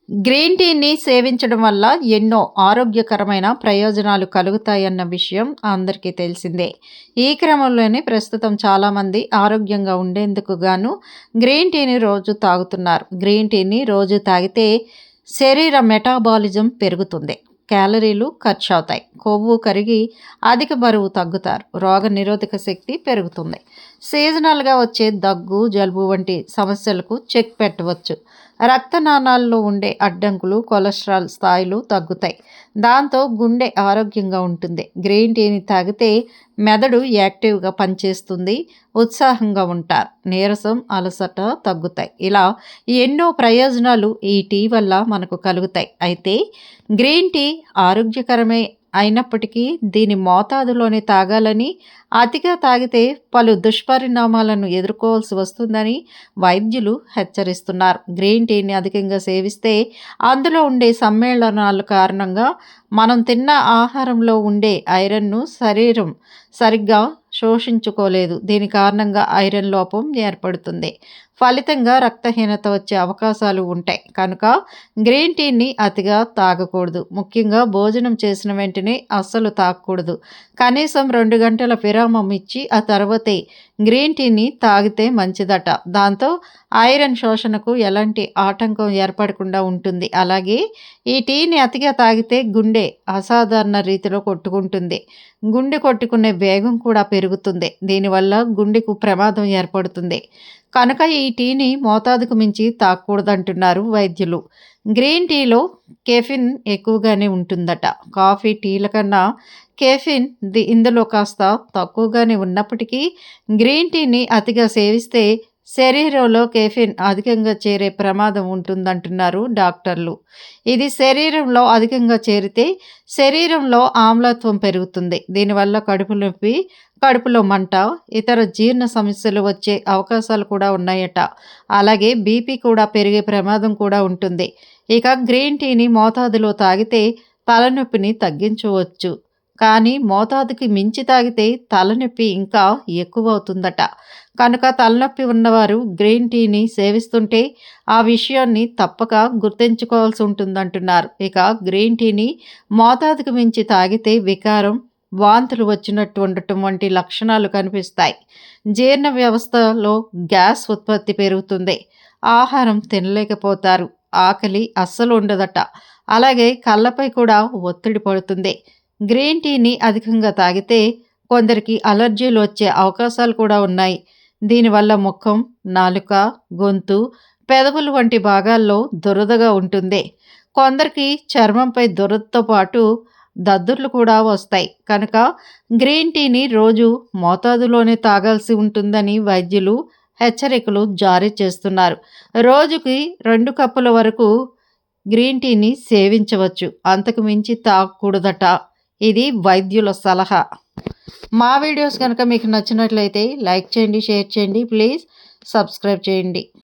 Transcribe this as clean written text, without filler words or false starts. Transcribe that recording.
Green టీని సేవించడం వల్ల ఎన్నో ఆరోగ్యకరమైన ప్రయోజనాలు కలుగుతాయన్న విషయం అందరికీ తెలిసిందే. ఈ క్రమంలోనే ప్రస్తుతం చాలామంది ఆరోగ్యంగా ఉండేందుకు గాను గ్రీన్ టీని రోజు తాగుతున్నారు. గ్రీన్ టీని రోజు తాగితే శరీర మెటాబాలిజం పెరుగుతుంది. క్యాలరీలు ఖర్చవుతాయి. కొవ్వు కరిగి అధిక బరువు తగ్గుతారు. రోగ నిరోధక శక్తి పెరుగుతుంది. సీజనల్గా వచ్చే దగ్గు, జలుబు వంటి సమస్యలకు చెక్ పెట్టవచ్చు. రక్తనాళాల్లో ఉండే అడ్డంకులు, కొలెస్ట్రాల్ స్థాయిలు తగ్గుతాయి. దాంతో గుండె ఆరోగ్యంగా ఉంటుంది. గ్రీన్ టీని తాగితే మెదడు యాక్టివ్గా పనిచేస్తుంది. ఉత్సాహంగా ఉంటారు. నీరసం, అలసట తగ్గుతాయి. ఇలా ఎన్నో ప్రయోజనాలు ఈ టీ వల్ల మనకు కలుగుతాయి. అయితే గ్రీన్ టీ ఆరోగ్యకరమే అయినప్పటికీ దీని మోతాదులోనే తాగాలని, అతిగా తాగితే పలు దుష్పరిణామాలను ఎదుర్కోవాల్సి వస్తుందని వైద్యులు హెచ్చరిస్తున్నారు. గ్రీన్ టీని అధికంగా సేవిస్తే అందులో ఉండే సమ్మేళనాల కారణంగా మనం తిన్న ఆహారంలో ఉండే ఐరన్ను శరీరం సరిగ్గా శోషించుకోలేదు. దీని కారణంగా ఐరన్ లోపం ఏర్పడుతుంది. ఫలితంగా రక్తహీనత వచ్చే అవకాశాలు ఉంటాయి. కనుక గ్రీన్ టీని అతిగా తాగకూడదు. ముఖ్యంగా భోజనం చేసిన వెంటనే అస్సలు తాగకూడదు. కనీసం 2 గంటల విరామం ఇచ్చి ఆ తర్వాతే గ్రీన్ టీని తాగితే మంచిదట. దాంతో ఐరన్ శోషణకు ఎలాంటి ఆటంకం ఏర్పడకుండా ఉంటుంది. అలాగే ఈ టీని అతిగా తాగితే గుండె అసాధారణ రీతిలో కొట్టుకుంటుంది. గుండె కొట్టుకునే వేగం కూడా పెరుగుతుంది. దీనివల్ల గుండెకు ప్రమాదం ఏర్పడుతుంది. కనుక ఈ టీని మోతాదుకు మించి తాగకూడదంటున్నారు వైద్యులు. గ్రీన్ టీలో కెఫిన్ ఎక్కువగానే ఉంటుందట. కాఫీ, టీల కన్నా కెఫిన్ ఇందులో కాస్త తక్కువగానే ఉన్నప్పటికీ గ్రీన్ టీని అతిగా సేవిస్తే శరీరంలో కెఫిన్ అధికంగా చేరే ప్రమాదం ఉంటుందంటున్నారు డాక్టర్లు. ఇది శరీరంలో అధికంగా చేరితే శరీరంలో ఆమ్లత్వం పెరుగుతుంది. దీనివల్ల కడుపు నొప్పి, కడుపులో మంట, ఇతర జీర్ణ సమస్యలు వచ్చే అవకాశాలు కూడా ఉన్నాయట. అలాగే బీపీ కూడా పెరిగే ప్రమాదం కూడా ఉంటుంది. ఇక గ్రీన్ టీని మోతాదులో తాగితే తలనొప్పిని తగ్గించవచ్చు. కానీ మోతాదుకి మించి తాగితే తలనొప్పి ఇంకా ఎక్కువ అవుతుందట. కనుక తలనొప్పి ఉన్నవారు గ్రీన్ టీని సేవిస్తుంటే ఆ విషయాన్ని తప్పక గుర్తుంచుకోవాల్సి ఉంటుందంటున్నారు. ఇక గ్రీన్ టీని మోతాదుకు మించి తాగితే వికారం, వాంతులు వచ్చినట్టు ఉండటం వంటి లక్షణాలు కనిపిస్తాయి. జీర్ణ వ్యవస్థలో గ్యాస్ ఉత్పత్తి పెరుగుతుంది. ఆహారం తినలేకపోతారు. ఆకలి అస్సలు ఉండదట. అలాగే కళ్ళపై కూడా ఒత్తిడి పడుతుంది. గ్రీన్ టీని అధికంగా తాగితే కొందరికి అలర్జీలు వచ్చే అవకాశాలు కూడా ఉన్నాయి. దీనివల్ల ముఖం, నాలుక, గొంతు, పెదవులు వంటి భాగాల్లో దురదగా ఉంటుంది. కొందరికి చర్మంపై దురదతో పాటు దద్దుర్లు కూడా వస్తాయి. కనుక గ్రీన్ టీని రోజు మోతాదులోనే తాగాల్సి ఉంటుందని వైద్యులు హెచ్చరికలు జారీ చేస్తున్నారు. రోజుకి 2 కప్పుల వరకు గ్రీన్ టీని సేవించవచ్చు. అంతకు మించి తాగకూడదట. ఇది వైద్యుల సలహా. మా వీడియోస్ కనుక మీకు నచ్చినట్లయితే లైక్ చేయండి, షేర్ చేయండి, ప్లీజ్ సబ్స్క్రైబ్ చేయండి.